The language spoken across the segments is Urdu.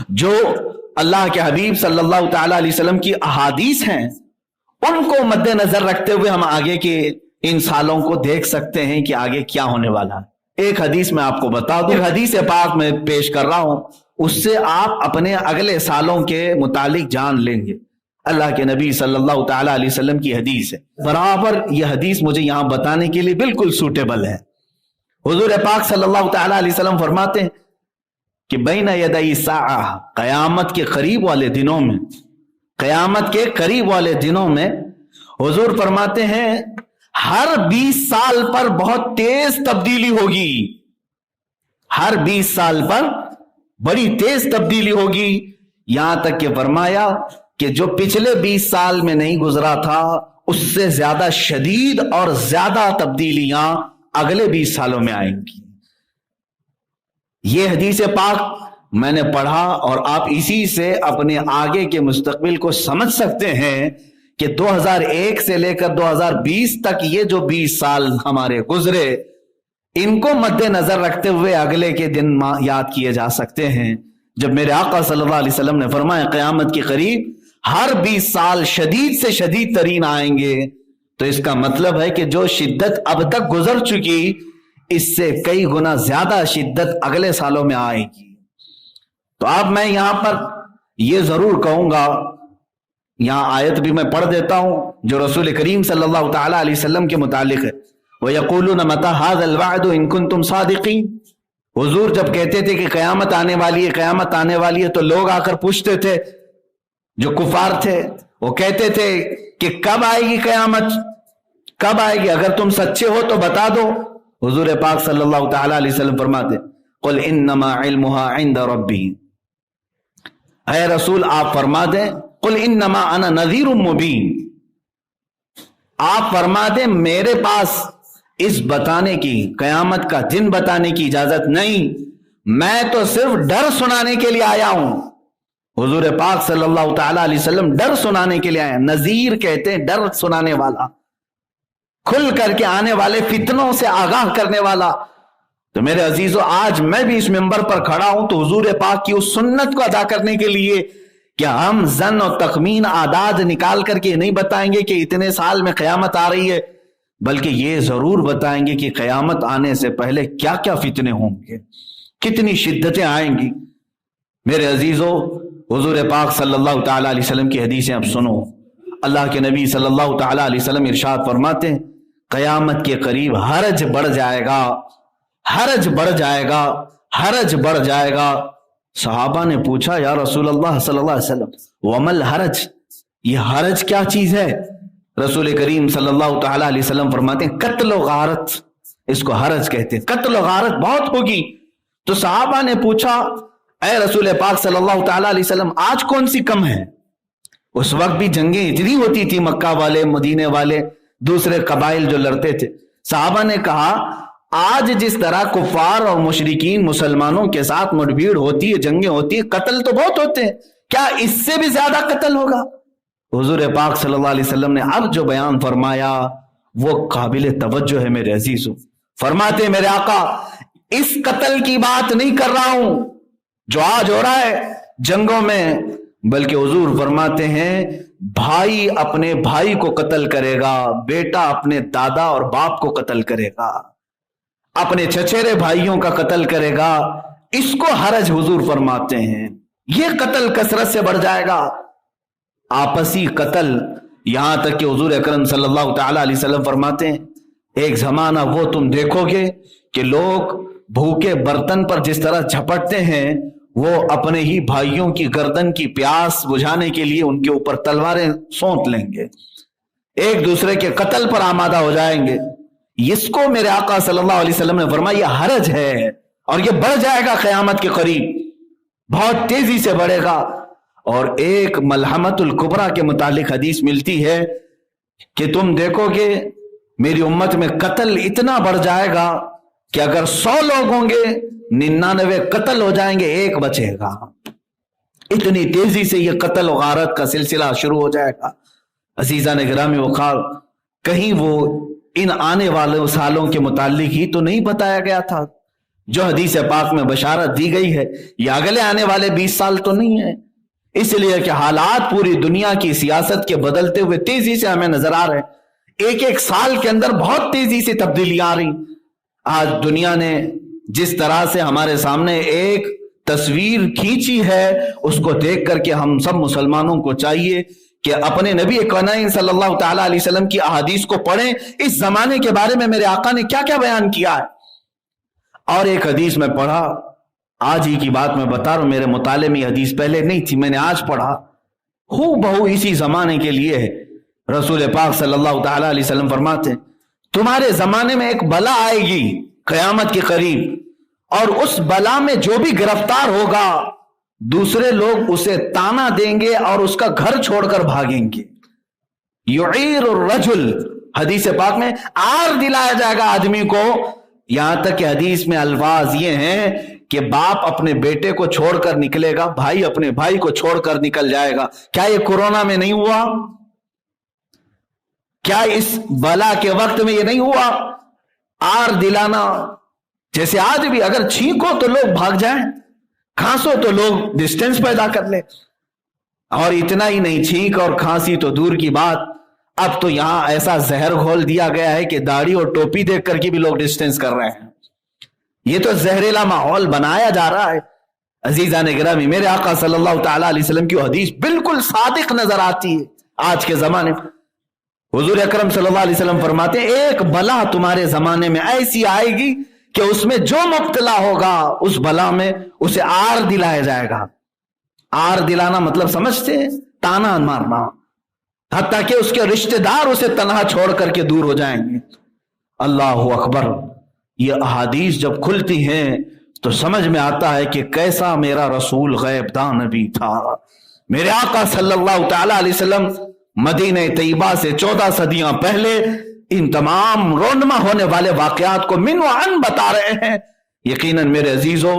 جو اللہ کے حبیب صلی اللہ تعالی علیہ وسلم کی احادیث ہیں ان کو مد نظر رکھتے ہوئے ہم آگے کے ان سالوں کو دیکھ سکتے ہیں کہ آگے کیا ہونے والا ہے۔ ایک حدیث میں آپ کو بتا دوں، حدیث پاک میں پیش کر رہا ہوں، اس سے آپ اپنے اگلے سالوں کے متعلق جان لیں گے۔ اللہ کے نبی صلی اللہ تعالی علیہ وسلم کی حدیث ہے، برابر یہ حدیث مجھے یہاں بتانے کے لیے بالکل سوٹیبل ہے۔ حضور پاک صلی اللہ تعالی علیہ وسلم فرماتے ہیں کہ بین یدی الساعہ، قیامت کے قریب والے دنوں میں، قیامت کے قریب والے دنوں میں حضور فرماتے ہیں ہر 20 سال پر بہت تیز تبدیلی ہوگی، ہر 20 سال پر بڑی تیز تبدیلی ہوگی، یہاں تک کہ فرمایا کہ جو پچھلے 20 سال میں نہیں گزرا تھا اس سے زیادہ شدید اور زیادہ تبدیلیاں اگلے 20 سالوں میں آئیں گی۔ یہ حدیث پاک میں نے پڑھا اور آپ اسی سے اپنے آگے کے مستقبل کو سمجھ سکتے ہیں کہ 2001 سے لے کر 2020 تک یہ جو 20 سال ہمارے گزرے ان کو مد نظر رکھتے ہوئے اگلے کے دن یاد کیے جا سکتے ہیں جب میرے آقا صلی اللہ علیہ وسلم نے فرمایا قیامت کے قریب ہر 20 سال شدید سے شدید ترین آئیں گے، تو اس کا مطلب ہے کہ جو شدت اب تک گزر چکی اس سے کئی گنا زیادہ شدت اگلے سالوں میں آئے گی۔ تو اب میں یہاں پر یہ ضرور کہوں گا، یہاں آیت بھی میں پڑھ دیتا ہوں جو رسول کریم صلی اللہ تعالی علیہ وسلم کے متعلق ہے، وَيَقُولُونَ مَتَى هَذَا الْوَعْدُ إِن كُنتُمْ صَادِقِينَ۔ حضور جب کہتے تھے کہ قیامت آنے والی ہے، قیامت آنے والی ہے، تو لوگ آ کر پوچھتے تھے، جو کفار تھے وہ کہتے تھے کہ کب آئے گی قیامت، کب آئے گی، اگر تم سچے ہو تو بتا دو۔ حضور پاک صلی اللہ تعالی علیہ وسلم فرماتے قل انما علمها عند ربی، اے رسول آپ فرما دیں قل انما انا نذیر مبین، آپ فرما دیں میرے پاس اس بتانے کی، قیامت کا دن بتانے کی اجازت نہیں، میں تو صرف ڈر سنانے کے لیے آیا ہوں۔ حضور پاک صلی اللہ تعالی علیہ وسلم ڈر سنانے کے لیے آئے، نذیر کہتے ہیں ڈر سنانے والا، کھل کر کے آنے والے فتنوں سے آگاہ کرنے والا۔ تو میرے عزیزو آج میں بھی اس منبر پر کھڑا ہوں تو حضور پاک کی اس سنت کو ادا کرنے کے لیے کہ ہم زن اور تخمین اعداد نکال کر کے نہیں بتائیں گے کہ اتنے سال میں قیامت آ رہی ہے، بلکہ یہ ضرور بتائیں گے کہ قیامت آنے سے پہلے کیا کیا فتنے ہوں گے، کتنی شدتیں آئیں گی۔ میرے عزیزو حضور پاک صلی اللہ تعالی علیہ وسلم کی حدیثیں اب سنو۔ اللہ کے نبی صلی اللہ تعالی علیہ وسلم ارشاد فرماتے ہیں قیامت کے قریب حرج بڑھ جائے گا، حرج بڑھ جائے گا، حرج بڑھ جائے گا۔ صحابہ نے پوچھا یا رسول اللہ صلی اللہ علیہ وسلم ومل حرج، یہ حرج کیا چیز ہے؟ رسول کریم صلی اللہ تعالی علیہ وسلم فرماتے ہیں قتل و غارت، اس کو حرج کہتے ہیں، قتل و غارت بہت ہوگی۔ تو صحابہ نے پوچھا اے رسول پاک صلی اللہ تعالی علیہ وسلم آج کون سی کم ہے؟ اس وقت بھی جنگیں اتنی ہوتی تھی، مکہ والے، مدینے والے، دوسرے قبائل جو لڑتے تھے۔ صحابہ نے کہا آج جس طرح کفار اور مشرکین مسلمانوں کے ساتھ مٹبھیڑ ہوتی ہے، جنگیں ہوتی ہیں، قتل تو بہت ہوتے ہیں، کیا اس سے بھی زیادہ قتل ہوگا؟ حضور پاک صلی اللہ علیہ وسلم نے اب جو بیان فرمایا وہ قابل توجہ ہے میرے عزیزو۔ فرماتے میرے آقا اس قتل کی بات نہیں کر رہا ہوں جو آج ہو رہا ہے جنگوں میں، بلکہ حضور فرماتے ہیں بھائی اپنے بھائی کو قتل کرے گا، بیٹا اپنے دادا اور باپ کو قتل کرے گا، اپنے چچیرے بھائیوں کا قتل کرے گا، اس کو حرج حضور فرماتے ہیں۔ یہ قتل کثرت سے بڑھ جائے گا، آپسی قتل، یہاں تک کہ حضور اکرم صلی اللہ تعالی علیہ وسلم فرماتے ہیں ایک زمانہ وہ تم دیکھو گے کہ لوگ بھوکے برتن پر جس طرح جھپٹتے ہیں وہ اپنے ہی بھائیوں کی گردن کی پیاس بجھانے کے لیے ان کے اوپر تلواریں سونت لیں گے، ایک دوسرے کے قتل پر آمادہ ہو جائیں گے۔ اس کو میرے آقا صلی اللہ علیہ وسلم نے فرمایا یہ حرج ہے اور یہ بڑھ جائے گا قیامت کے قریب، بہت تیزی سے بڑھے گا۔ اور ایک ملحمت الکبریٰ کے متعلق حدیث ملتی ہے کہ تم دیکھو گے میری امت میں قتل اتنا بڑھ جائے گا کہ اگر 100 لوگ ہوں گے 99 قتل ہو جائیں گے، ایک بچے گا۔ اتنی تیزی سے یہ قتل و غارت کا سلسلہ شروع ہو جائے گا۔ عزیزان گرامی وقار، کہیں وہ ان آنے والے سالوں کے متعلق ہی تو نہیں بتایا گیا تھا؟ جو حدیث پاک میں بشارت دی گئی ہے یہ اگلے آنے والے 20 سال تو نہیں ہے، اس لیے کہ حالات پوری دنیا کی سیاست کے بدلتے ہوئے تیزی سے ہمیں نظر آ رہے ہیں، ایک ایک سال کے اندر بہت تیزی سے تبدیلیاں آ رہی۔ آج دنیا نے جس طرح سے ہمارے سامنے ایک تصویر کھینچی ہے، اس کو دیکھ کر کے ہم سب مسلمانوں کو چاہیے کہ اپنے نبی کونین صلی اللہ تعالی علیہ وسلم کی احادیث کو پڑھیں، اس زمانے کے بارے میں میرے آقا نے کیا کیا بیان کیا ہے۔ اور ایک حدیث میں پڑھا، آج ہی کی بات میں بتا رہا ہوں، میرے مطالعے میں حدیث پہلے نہیں تھی، میں نے آج پڑھا، ہو بہو اسی زمانے کے لیے ہے۔ رسول پاک صلی اللہ تعالی علیہ وسلم فرماتے ہیں تمہارے زمانے میں ایک بلا آئے گی قیامت کے قریب، اور اس بلا میں جو بھی گرفتار ہوگا دوسرے لوگ اسے تانا دیں گے اور اس کا گھر چھوڑ کر بھاگیں گے۔ یعیر الرجل، حدیث پاک میں آر دلایا جائے گا آدمی کو، یہاں تک کہ حدیث میں الفاظ یہ ہیں کہ باپ اپنے بیٹے کو چھوڑ کر نکلے گا، بھائی اپنے بھائی کو چھوڑ کر نکل جائے گا۔ کیا یہ کورونا میں نہیں ہوا؟ کیا اس بلا کے وقت میں یہ نہیں ہوا؟ آر دلانا، جیسے آج بھی اگر چھینکو تو لوگ بھاگ جائیں، کھانسو تو لوگ ڈسٹینس پیدا کر لیں، اور اتنا ہی نہیں، چھینک اور کھانسی تو دور کی بات، اب تو یہاں ایسا زہر گھول دیا گیا ہے کہ داڑھی اور ٹوپی دیکھ کر کے بھی لوگ ڈسٹینس کر رہے ہیں۔ یہ تو زہریلا ماحول بنایا جا رہا ہے۔ عزیزان گرامی، میرے آقا صلی اللہ تعالی علیہ وسلم کی حدیث بالکل صادق نظر آتی ہے آج کے زمانے میں۔ حضور اکرم صلی اللہ علیہ وسلم فرماتے ہیں ایک بلا تمہارے زمانے میں ایسی آئے گی کہ اس میں جو مبتلا ہوگا اس بلا میں اسے آر دلایا جائے گا۔ آر دلانا مطلب سمجھتے ہیں؟ تانا مارنا، حتیٰ کہ اس کے رشتہ دار اسے تنہا چھوڑ کر کے دور ہو جائیں گے۔ اللہ اکبر! یہ احادیث جب کھلتی ہیں تو سمجھ میں آتا ہے کہ کیسا میرا رسول غیب داں نبی تھا۔ میرے آقا صلی اللہ تعالی علیہ وسلم مدینہ طیبہ سے 14 صدیاں پہلے ان تمام رونما ہونے والے واقعات کو من و عن بتا رہے ہیں۔ یقیناً میرے عزیزو،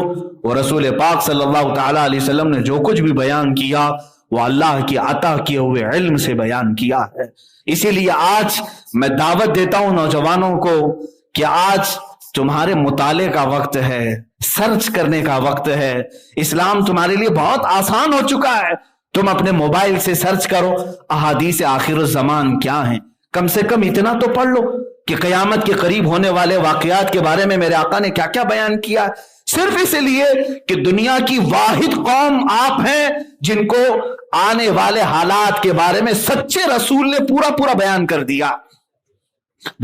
وہ رسول پاک صلی اللہ تعالی علیہ وسلم نے جو کچھ بھی بیان کیا وہ اللہ کی عطا کیے ہوئے علم سے بیان کیا ہے۔ اسی لیے آج میں دعوت دیتا ہوں نوجوانوں کو کہ آج تمہارے مطالعے کا وقت ہے، سرچ کرنے کا وقت ہے۔ اسلام تمہارے لیے بہت آسان ہو چکا ہے، تم اپنے موبائل سے سرچ کرو احادیث آخر الزمان کیا ہیں، کم سے کم اتنا تو پڑھ لو کہ قیامت کے قریب ہونے والے واقعات کے بارے میں میرے آقا نے کیا کیا بیان کیا، صرف اس لیے کہ دنیا کی واحد قوم آپ ہیں جن کو آنے والے حالات کے بارے میں سچے رسول نے پورا بیان کر دیا۔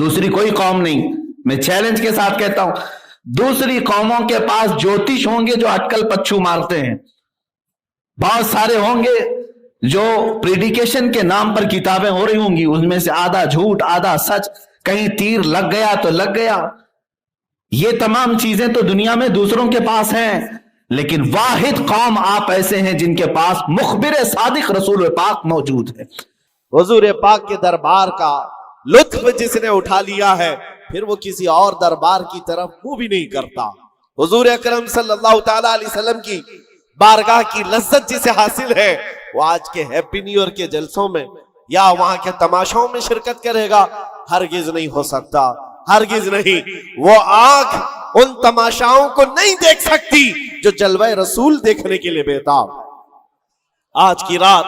دوسری کوئی قوم نہیں، میں چیلنج کے ساتھ کہتا ہوں، دوسری قوموں کے پاس جوتش ہوں گے جو اٹکل پچھو مارتے ہیں، بہت سارے ہوں گے جو پریڈیکیشن کے نام پر کتابیں ہو رہی ہوں گی، ان میں سے آدھا جھوٹ آدھا سچ، کہیں تیر لگ گیا تو لگ گیا۔ یہ تمام چیزیں تو دنیا میں دوسروں کے پاس ہیں، لیکن واحد قوم آپ ایسے ہیں جن کے پاس مخبر صادق رسول پاک موجود ہے۔ حضور پاک کے دربار کا لطف جس نے اٹھا لیا ہے پھر وہ کسی اور دربار کی طرف منہ بھی نہیں کرتا۔ حضور اکرم صلی اللہ تعالی علیہ وسلم کی بارگاہ کی لذت جسے حاصل ہے وہ آج کے ہیپی نیو ایئر کے جلسوں میں یا وہاں کے تماشوں میں شرکت کرے گا؟ ہرگز نہیں ہو سکتا، ہرگز نہیں۔ وہ آنکھ ان تماشاؤں کو نہیں دیکھ سکتی جو جلوہ رسول دیکھنے کے لیے بےتاب۔ آج کی رات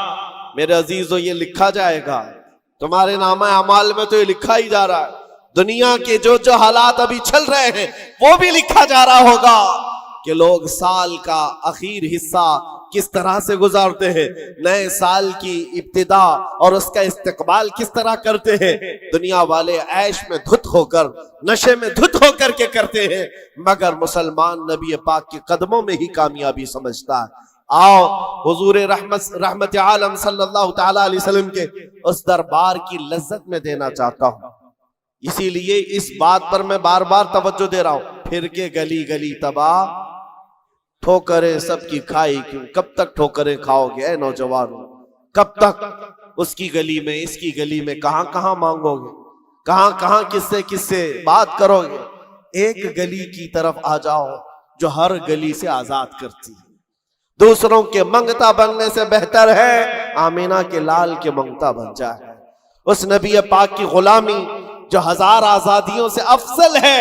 میرے عزیزو یہ لکھا جائے گا، تمہارے نامہ اعمال میں تو یہ لکھا ہی جا رہا ہے، دنیا کے جو حالات ابھی چل رہے ہیں وہ بھی لکھا جا رہا ہوگا کہ لوگ سال کا آخر حصہ کس طرح سے گزارتے ہیں، نئے سال کی ابتدا اور اس کا استقبال کس طرح کرتے ہیں۔ دنیا والے عیش میں دھت ہو کر، نشے میں دھت ہو کر کے کرتے ہیں، مگر مسلمان نبی پاک کے قدموں میں ہی کامیابی سمجھتا ہے۔ آؤ حضور رحمت عالم صلی اللہ تعالی علیہ وسلم کے اس دربار کی لذت میں دینا چاہتا ہوں۔ اسی لیے اس بات پر میں بار بار توجہ دے رہا ہوں، پھر کے گلی گلی تباہ، ٹھوکریں سب کی کھائی کیوں؟ کب تک ٹھوکریں کھاؤ گے اے نوجوانوں؟ کب تک اس کی گلی میں اس کی گلی میں کہاں کہاں مانگو گے، کہاں کہاں کس سے بات کرو گے؟ ایک گلی کی طرف آ جاؤ جو ہر گلی سے آزاد کرتی ہے۔ دوسروں کے منگتا بننے سے بہتر ہے آمینہ کے لال کے منگتا بن جائے۔ اس نبی پاک کی غلامی جو ہزار آزادیوں سے افضل ہے،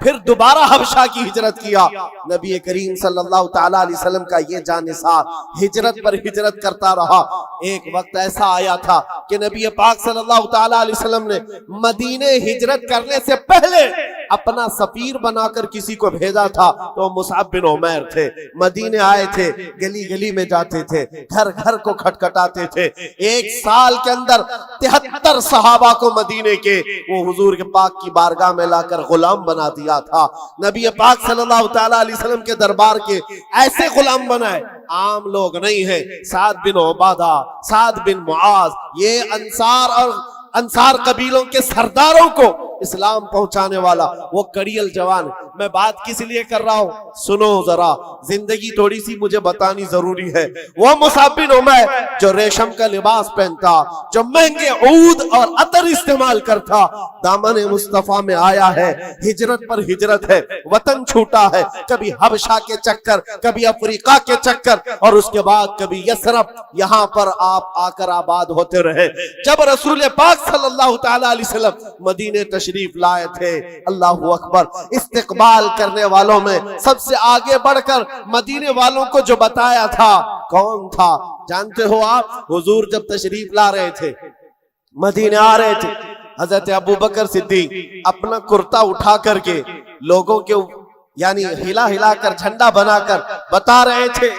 پھر دوبارہ حبشہ کی ہجرت کیا. نبی کریم صلی اللہ تعالیٰ علیہ وسلم کا یہ جانثار ہجرت پر ہجرت کرتا رہا. ایک وقت ایسا آیا تھا کہ نبی پاک صلی اللہ تعالیٰ علیہ وسلم نے مدینے ہجرت کرنے سے پہلے اپنا سفیر بنا کر کسی کو بھیجا تھا. تو مصعب بن عمیر تھے. مدینے آئے تھے, گلی گلی میں جاتے تھے, گھر گھر کو کھٹکھٹاتے تھے. ایک سال کے اندر 73 صحابہ کو مدینے کے وہ حضور کے پاک کی بارگاہ میں لا کر غلام بنا دیا تھا. نبی پاک صلی اللہ تعالیٰ علیہ وسلم کے دربار کے ایسے غلام بنائے, عام لوگ نہیں ہیں. سعد بن عبادہ, سعد بن معاذ, یہ انصار قبیلوں کے سرداروں کو اسلام پہنچانے والا وہ کڑیل جوان. میں بات کس لیے کر رہا ہوں, سنو ذرا, زندگی تھوڑی سی مجھے بتانی ضروری ہے. وہ مصعب بن عمیر جو ریشم کا لباس پہنتا, جو مہنگے عود اور عطر استعمال کرتا, دامن مصطفیٰ میں آیا ہے, ہجرت پر ہجرت ہے, وطن چھوٹا ہے, کبھی حبشہ کے چکر, کبھی افریقہ کے چکر, اور اس کے بعد کبھی یثرب, یہاں پر آپ آ کر آباد ہوتے رہے. جب رسول پاک صلی اللہ تعالیٰ علیہ وسلم مدینے تشریف لائے تھے, اللہ اکبر, استقبال کرنے والوں میں سب سے آگے بڑھ کر مدینے والوں کو جو بتایا تھا کون تھا جانتے ہو آپ؟ حضور جب تشریف لا رہے تھے, مدینے آ رہے تھے, حضرت ابوبکر صدیق اپنا کرتا اٹھا کر کے لوگوں کے یعنی ہلا ہلا کر جھنڈا بنا کر بتا رہے تھے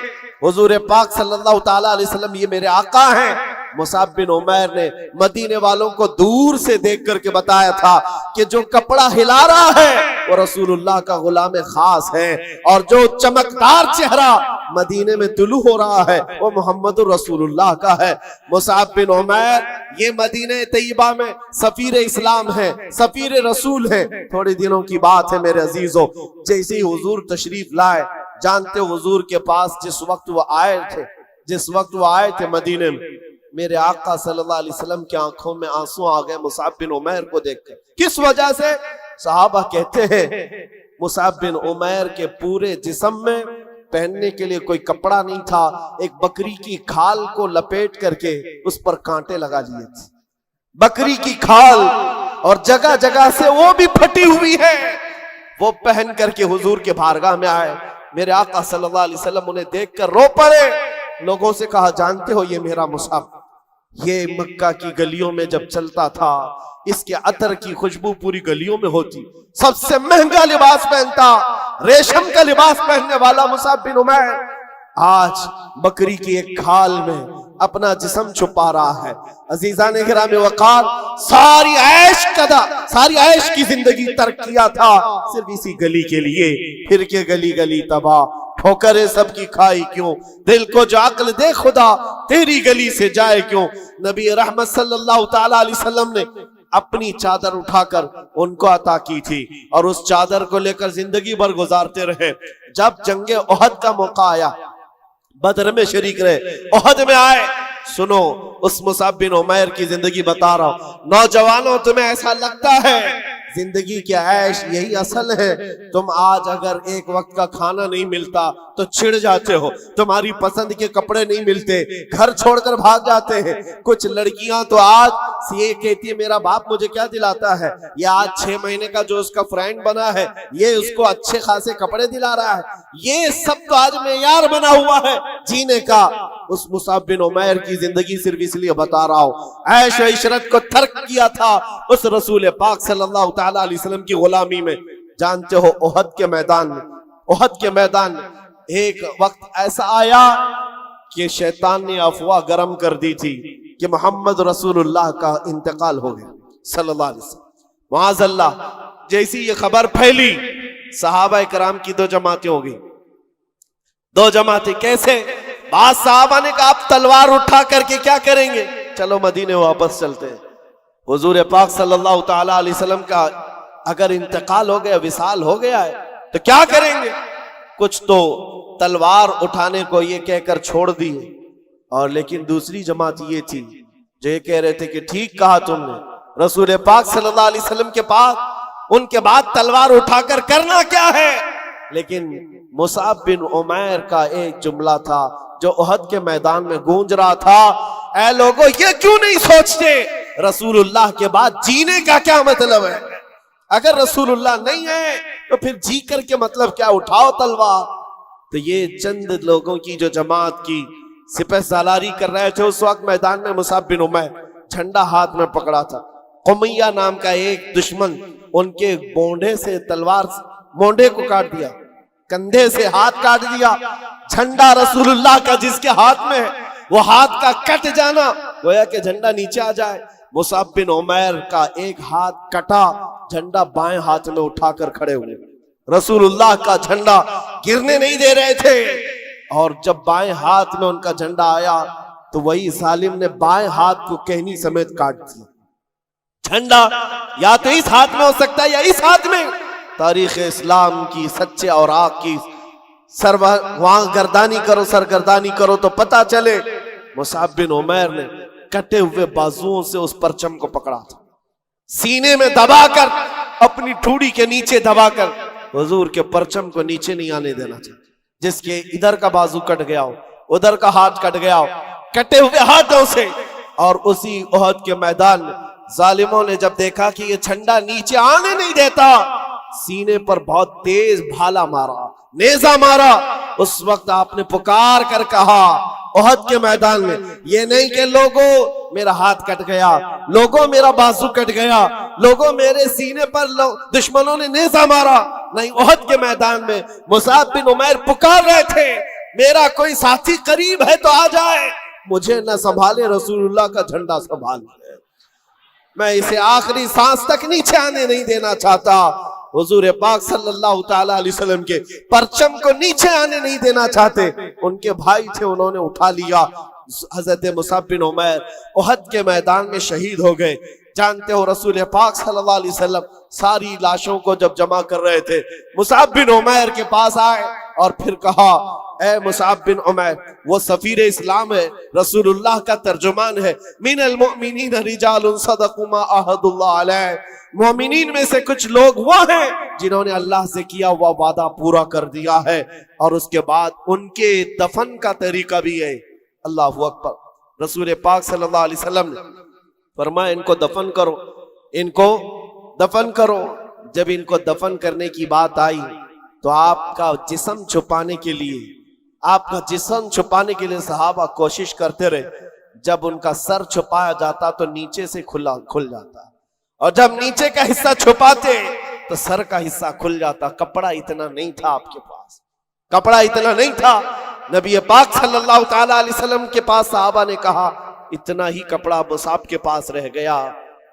حضور پاک صلی اللہ تعالیٰ علیہ وسلم یہ میرے آقا ہیں. مصعب بن عمیر نے مدینے والوں کو دور سے دیکھ کر کے بتایا تھا کہ جو کپڑا ہلا رہا ہے وہ رسول اللہ کا غلام خاص ہے, اور جو چمکدار چہرہ مدینے میں طلوع ہو رہا ہے وہ محمد رسول اللہ کا ہے. مصعب بن عمیر یہ مدینہ طیبہ میں سفیر اسلام ہے, سفیر رسول ہے. تھوڑے دنوں کی بات ہے میرے عزیزوں, جیسے ہی حضور تشریف لائے, جانتے حضور کے پاس جس وقت وہ آئے تھے مدینے میں, میرے آقا صلی اللہ علیہ وسلم کی آنکھوں میں آنسو آ گئے مصعب بن عمیر کو دیکھ کر. کس وجہ سے؟ صحابہ کہتے ہیں مصعب بن عمیر کے پورے جسم میں پہننے کے لیے کوئی کپڑا نہیں تھا, ایک بکری کی کھال کو لپیٹ کر کے اس پر کانٹے لگا لیے تھے. بکری کی کھال, اور جگہ جگہ سے وہ بھی پھٹی ہوئی ہے, وہ پہن کر کے حضور کے بارگاہ میں آئے. میرے آقا صلی اللہ علیہ وسلم انہیں دیکھ کر رو پڑے. لوگوں سے کہا جانتے ہو یہ میرا مصعب, یہ مکہ کی گلیوں میں جب چلتا تھا اس کے عطر کی خوشبو پوری گلیوں میں ہوتی, سب سے مہنگا لباس پہنتا, ریشم کا لباس پہننے والا مصعب بن عمیر آج بکری کی ایک کھال میں اپنا جسم چھپا رہا ہے. عزیزان گرامی وقار, ساری عیش کی زندگی ترک کیا تھا صرف اسی گلی کے لیے. پھر کے گلی گلی تباہ, ٹھوکریں سب کی کھائی کیوں, دل کو جو عقل دے خدا تیری گلی سے جائے کیوں. نبی رحمت صلی اللہ تعالیٰ علیہ وسلم نے اپنی چادر اٹھا کر ان کو عطا کی تھی, اور اس چادر کو لے کر زندگی بھر گزارتے رہے. جب جنگ احد کا موقع آیا, بدر میں شریک رہے, احد میں آئے. سنو اس مصعب بن عمیر کی زندگی بتا رہا ہوں. نوجوانوں تمہیں ایسا لگتا ہے زندگی کی عیش یہی اصل ہے؟ تم آج اگر ایک وقت کا کھانا نہیں ملتا تو چھڑ جاتے ہو, تمہاری پسند کے کپڑے نہیں ملتے, گھر چھوڑ کر بھاگ جاتے ہیں. کچھ لڑکیاں تو آج یہ کہتی ہے میرا باپ مجھے کیا دلاتا ہے, یہ آج 6 مہینے کا جو اس کا فرینڈ بنا ہے یہ اس کو اچھے خاصے کپڑے دلا رہا ہے. یہ سب تو آج معیار بنا ہوا ہے جینے کا. اس مصعب بن عمیر کی زندگی صرف اس لیے بتا رہا ہوں, عیش و عشرت کو ترک کیا تھا اس رسول پاک صلی اللہ تعالیٰ علیہ وسلم کی غلامی میں. جانتے ہو احد کے میدان میں ایک وقت ایسا آیا کہ شیطان نے افواہ گرم کر دی تھی کہ محمد رسول اللہ کا انتقال ہو گیا صلی اللہ علیہ وسلم. معاذ اللہ, جیسی یہ خبر پھیلی صحابہ کرام کی 2 جماعتیں ہو گئی. 2 جماعتیں کیسے؟ بعض صحابہ نے کہا آپ تلوار اٹھا کر کے کیا کریں گے, چلو مدینے واپس چلتے ہیں. حضور پاک صلی اللہ تعالیٰ علیہ وسلم کا اگر انتقال ہو گیا, وصال ہو گیا ہے تو کیا کریں گے. کچھ تو تلوار اٹھانے کو یہ کہہ کر چھوڑ دی, اور لیکن دوسری جماعت یہ تھی جو یہ کہہ رہے تھے کہ ٹھیک کہا تم نے, رسول پاک صلی اللہ علیہ وسلم کے پاس ان کے بعد تلوار اٹھا کر کرنا کیا ہے. لیکن مصعب بن عمیر کا ایک جملہ تھا جو احد کے میدان میں گونج رہا تھا, اے لوگوں یہ کیوں نہیں سوچتے رسول اللہ کے بعد جینے کا کیا مطلب ہے. اگر رسول اللہ نہیں ہے تو پھر جی کر کے مطلب کیا، اٹھاؤ تلوار۔ تو یہ چند لوگوں کی جو جماعت کی سپہ سالاری کر رہے تھے اس وقت میدان میں، مصعب بن عمیر جھنڈا ہاتھ میں پکڑا تھا۔ قمیہ نام کا ایک دشمن ان کے بونڈے سے تلوار مونڈے کو کاٹ دیا، کندھے سے ہاتھ کاٹ دیا۔ جھنڈا رسول اللہ کا جس کے ہاتھ میں ہے وہ ہاتھ کا کٹ جانا گویا کہ جھنڈا نیچے آ جائے۔ مصعب بن عمیر کا ایک ہاتھ کٹا، جھنڈا بائیں ہاتھ میں اٹھا کر کھڑے ہوئے، رسول اللہ کا جھنڈا گرنے نہیں دے رہے تھے۔ اور جب بائیں ہاتھ میں ان کا جھنڈا آیا تو وہی ظالم نے بائیں ہاتھ کو کہنی سمیت کاٹ دیا۔ جھنڈا یا تو اس ہاتھ میں ہو سکتا ہے یا اس ہاتھ میں۔ تاریخ اسلام کی سچے اور آگ کی وہاں گردانی کرو، سرگردانی کرو تو پتہ چلے مصعب بن عمیر نے کٹے ہوئے بازوؤں سے اس پرچم کو پکڑا تھا، سینے میں دبا کر، اپنی ٹھوڑی کے نیچے دبا کر حضور کے پرچم کو نیچے نہیں آنے دینا چاہتا۔ جس کے ادھر کا بازو کٹ گیا ہو، ادھر کا ہاتھ کٹ گیا ہو، کٹے ہوئے ہاتھوں سے۔ اور اسی احد کے میدان میں ظالموں نے جب دیکھا کہ یہ جھنڈا نیچے آنے نہیں دیتا، سینے پر بہت تیز بھالا مارا، نیزہ مارا۔ اس وقت آپ نے پکار کر کہا احد کے میدان میں، یہ نہیں کہ لوگوں میرا ہاتھ کٹ گیا، لوگوں میرا بازو کٹ گیا، لوگوں میرے سینے پر دشمنوں نے نیزہ مارا، نہیں، احد کے میدان میں مصعب بن عمیر پکار رہے تھے، میرا کوئی ساتھی قریب ہے تو آ جائے، مجھے نہ سنبھالے رسول اللہ کا جھنڈا سنبھال لے، میں اسے آخری سانس تک نیچے آنے نہیں دینا چاہتا۔ حضور پاک صلی اللہ تعالی علیہ وسلم کے پرچم کو نیچے آنے نہیں دینا چاہتے۔ ان کے بھائی تھے، انہوں نے اٹھا لیا۔ حضرت مصعب بن عمیر احد کے میدان میں شہید ہو گئے۔ جانتے ہو رسول پاک صلی اللہ علیہ وسلم ساری لاشوں کو جب جمع کر رہے تھے، مصعب بن عمیر کے پاس آئے اور پھر کہا، اے مصعب بن عمیر، وہ سفیر اسلام ہے، رسول اللہ کا ترجمان ہے، من المؤمنین رجال صدقوا ما عاہدوا اللہ علیہ، مومنین میں سے کچھ لوگ وہ ہیں جنہوں نے اللہ سے کیا ہوا وعدہ پورا کر دیا ہے۔ اور اس کے بعد ان کے دفن کا طریقہ بھی ہے، اللہ اکبر، رسول پاک صلی اللہ علیہ وسلم نے فرمایا ان کو دفن کرو، ان کو دفن کرو۔ جب ان کو دفن کرنے کی بات آئی تو آپ کا جسم چھپانے کے لیے صحابہ کوشش کرتے رہے۔ جب ان کا سر چھپایا جاتا تو نیچے سے کھل جاتا، اور جب نیچے کا حصہ چھپاتے تو سر کا حصہ کھل جاتا۔ کپڑا اتنا نہیں تھا آپ کے پاس، کپڑا اتنا نہیں تھا۔ نبی پاک صلی اللہ تعالی علیہ وسلم کے پاس صحابہ نے کہا اتنا ہی کپڑا مصعب کے پاس رہ گیا۔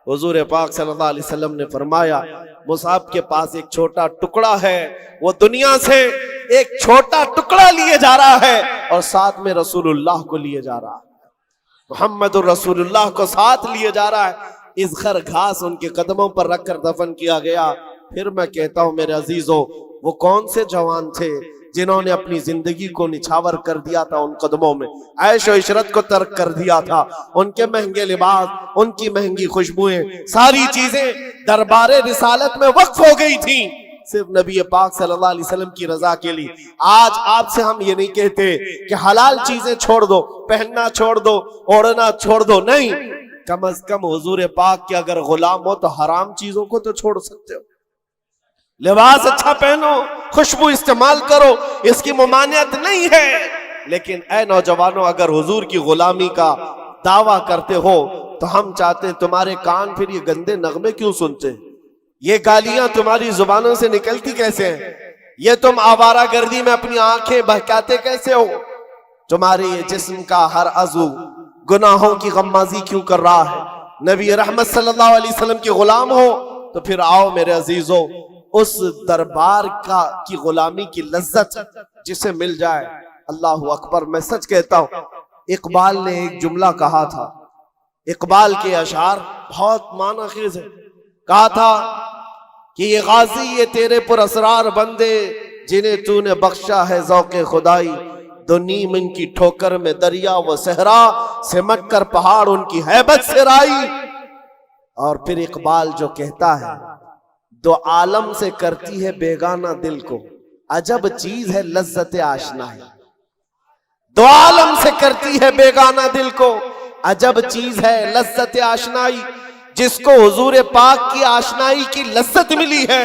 حضور پاک صلی اللہ علیہ وسلم نے فرمایا مصعب کے پاس ایک چھوٹا ٹکڑا ہے، وہ دنیا سے ایک چھوٹا ٹکڑا لیے جا رہا ہے اور ساتھ میں رسول اللہ کو لیے جا رہا ہے، محمد الرسول اللہ کو ساتھ لیے جا رہا ہے۔ اس گھر گھاس ان کے قدموں پر رکھ کر دفن کیا گیا۔ پھر میں کہتا ہوں میرے عزیزوں، وہ کون سے جوان تھے جنہوں نے اپنی زندگی کو نچھاور کر دیا تھا ان قدموں میں، عیش و عشرت کو ترک کر دیا تھا، ان کے مہنگے لباس، ان کی مہنگی خوشبوئیں، ساری چیزیں دربار رسالت میں وقف ہو گئی تھی صرف نبی پاک صلی اللہ علیہ وسلم کی رضا کے لیے۔ آج آپ سے ہم یہ نہیں کہتے کہ حلال چیزیں چھوڑ دو، پہننا چھوڑ دو، اوڑھنا چھوڑ دو، نہیں، کم از کم حضور پاک کے اگر غلام ہو تو حرام چیزوں کو تو چھوڑ سکتے ہو۔ لباس اچھا پہنو، خوشبو استعمال کرو، اس کی ممانعت نہیں ہے، لیکن اے نوجوانوں، اگر حضور کی غلامی کا دعویٰ کرتے ہو تو ہم چاہتے ہیں تمہارے کان پھر یہ گندے نغمے کیوں سنتے ہیں؟ یہ گالیاں تمہاری زبانوں سے نکلتی کیسے ہیں؟ یہ تم آوارہ گردی میں اپنی آنکھیں بہکاتے کیسے ہو؟ تمہارے یہ جسم کا ہر عضو گناہوں کی غمازی کیوں کر رہا ہے؟ نبی رحمت صلی اللہ علیہ وسلم کے غلام ہو تو پھر آؤ میرے عزیزوں، اس دربار کی غلامی کی لذت جسے مل جائے۔ اللہ اکبر، میں سچ کہتا ہوں، اقبال نے ایک جملہ کہا تھا، اقبال کے اشعار بہت معنی خیز ہے۔ کہا تھا کہ یہ غازی یہ تیرے پر اسرار بندے جنہیں تو نے بخشا ہے ذوق خدائی، دو نیم ان کی ٹھوکر میں دریا و صحرا، سمٹ کر پہاڑ ان کی ہیبت سے رائی۔ اور پھر اقبال جو کہتا ہے، دو عالم سے کرتی ہے بیگانہ دل کو، عجب چیز ہے لذت آشنائی۔ دو عالم سے کرتی ہے بیگانہ دل کو، عجب چیز ہے لذت آشنائی۔ جس کو حضور پاک کی آشنائی کی لذت ملی ہے،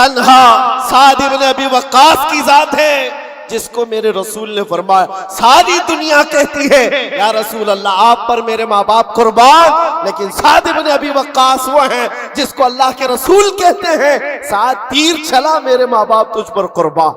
تنہا سعد ابن ابی وقاص کی ذات ہے جس کو میرے رسول نے فرمایا ساری دنیا کہتی ہے یا رسول اللہ آپ پر میرے ماں باپ قربان، لیکن سعد ابن ابی وقاص وہ ہیں جس کو اللہ کے رسول کہتے ہیں سعد تیر چلا میرے ماں باپ تجھ پر قربان،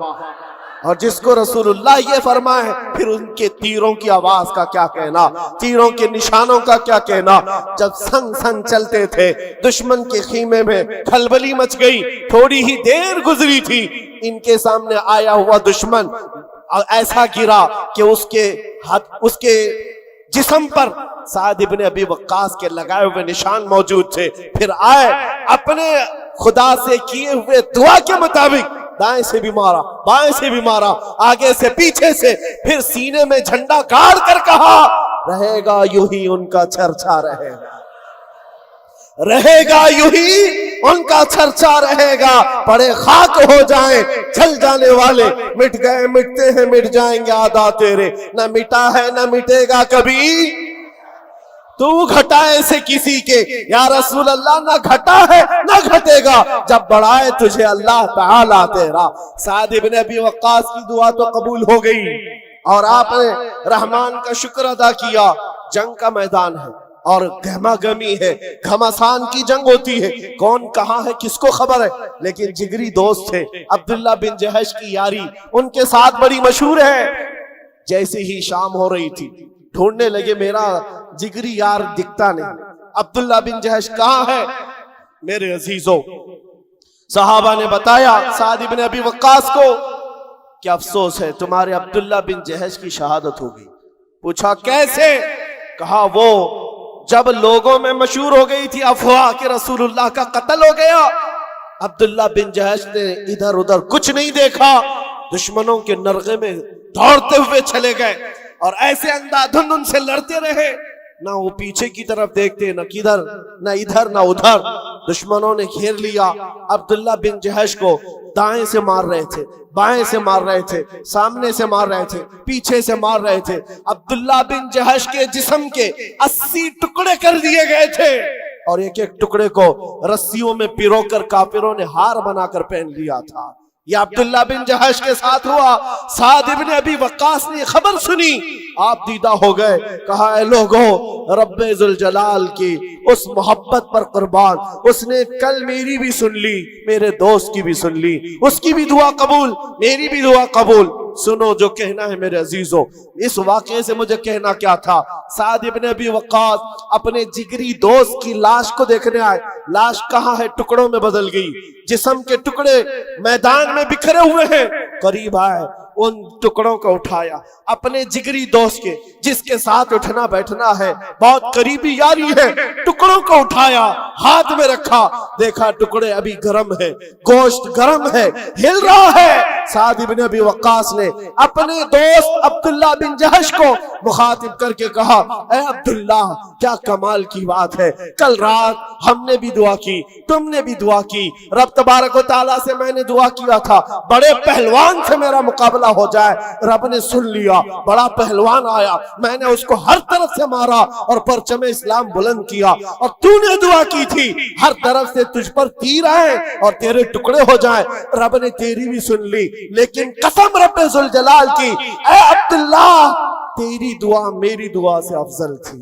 اور جس کو رسول اللہ یہ فرمائے پھر ان کے تیروں کی آواز کا کیا کہنا، تیروں کے نشانوں کا کیا کہنا۔ جب سنگ سنگ چلتے تھے دشمن کے خیمے میں کھلبلی مچ گئی، تھوڑی ہی دیر گزری تھی، ان کے سامنے آیا ہوا دشمن ایسا گرا کہ اس کے جسم پر سعد ابن ابی وقاص کے لگائے ہوئے نشان موجود تھے۔ پھر آئے اپنے خدا سے کیے ہوئے دعا کے مطابق دائیں سے بھی مارا، بائیں سے بھی مارا، آگے سے پیچھے سے، پھر سینے میں جھنڈا گاڑ کر کہا رہے گا یوں ہی ان کا چرچا رہے گا، رہے گا یوں ہی ان کا چرچا رہے گا، پڑے خاک ہو جائیں جل جانے والے، مٹ گئے مٹتے ہیں مٹ جائیں گے آدھا تیرے، نہ مٹا ہے نہ مٹے گا کبھی تو گھٹائے سے کسی کے، یا رسول اللہ نہ گھٹا ہے نہ گھٹے گا جب بڑھائے تجھے اللہ تعالیٰ تیرا۔ سعد ابن ابی وقاص کی دعا تو قبول ہو گئی اور آپ نے رحمان کا شکر ادا کیا۔ جنگ کا میدان ہے اور گہما گہمی ہے، گھمسان کی جنگ ہوتی ہے، کون کہاں ہے کس کو خبر ہے، لیکن جگری دوست تھے عبداللہ بن جہش کی یاری ان کے ساتھ بڑی مشہور ہے۔ جیسے ہی شام ہو رہی تھی ڈھونڈنے لگے میرا جگری یار دکھتا نہیں، عبداللہ بن جہش کہاں ہے؟ میرے عزیزوں صحابہ نے بتایا سعد بن ابی وقاص کو کہ افسوس ہے تمہارے عبداللہ بن جہش کی شہادت ہو گئی۔ پوچھا کیسے؟ کہا وہ جب لوگوں میں مشہور ہو گئی تھی افواہ کہ رسول اللہ کا قتل ہو گیا، عبداللہ بن جہش نے ادھر ادھر کچھ نہیں دیکھا، دشمنوں کے نرغے میں دوڑتے ہوئے چلے گئے اور ایسے اندھادھند ان سے لڑتے رہے، نہ وہ پیچھے کی طرف دیکھتے نہ کدھر، نہ ادھر نہ ادھر۔ دشمنوں نے گھیر لیا عبداللہ بن جہش کو، دائیں سے مار رہے تھے، بائیں سے مار رہے تھے، سامنے سے مار رہے تھے، پیچھے سے مار رہے تھے۔ عبداللہ بن جہش کے جسم کے 80 ٹکڑے کر دیے گئے تھے اور ایک ایک ٹکڑے کو رسیوں میں پیرو کر کافروں نے ہار بنا کر پہن لیا تھا۔ یہ عبداللہ بن جہش کے ساتھ ہوا۔ سعد ابن ابی وقاص نے خبر سنی، آپ دیدہ ہو گئے، کہا اے لوگوں رب ذوالجلال کی اس محبت پر قربان، اس نے کل میری بھی سن لی، میرے دوست کی بھی سن لی، اس کی بھی دعا قبول، میری بھی دعا قبول۔ سنو جو کہنا ہے میرے عزیزوں، اس واقعے سے مجھے کہنا کیا تھا۔ سعد ابن ابی وقاص اپنے جگری دوست کی لاش کو دیکھنے آئے، لاش کہاں ہے؟ ٹکڑوں میں بدل گئی، جسم کے ٹکڑے میدان میں بکھرے ہوئے ہیں۔ قریب آئے، ان ٹکڑوں کو اٹھایا، اپنے جگری دوست کے جس کے ساتھ اٹھنا بیٹھنا ہے، بہت قریبی یاری ہے، ٹکڑوں کو اٹھایا، ہاتھ میں رکھا، دیکھا ٹکڑے ابھی گرم ہے، گوشت گرم ہے، ہل رہا ہے۔ سعد بن ابی وقاص نے اپنے دوست عبداللہ بن جہش کو مخاطب کر کے کہا اے عبداللہ کیا کمال کی بات ہے، کل رات ہم نے بھی دعا کی، تم نے بھی دعا کی، رب تبارک و تعالیٰ سے میں نے دعا کیا تھا بڑے پہلوان سے میرا مقابلہ ہو جائے، رب نے سن لیا، بڑا پہلوان آیا، میں نے اس کو ہر طرف سے مارا اور پرچم اسلام بلند کیا، اور تو نے دعا کی تھی ہر طرف سے تجھ پر تیر آئے اور تیرے ٹکڑے ہو جائیں، رب نے تیری بھی سن لی، لیکن قسم رب ذوالجلال کی اے عبداللہ تیری دعا میری دعا سے افضل تھی،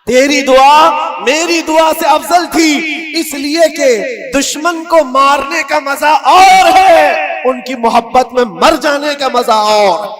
تیری دعا میری دعا سے افضل تھی، اس لیے کہ دشمن کو مارنے کا مزہ اور ہے، ان کی محبت میں مر جانے کا مزہ اور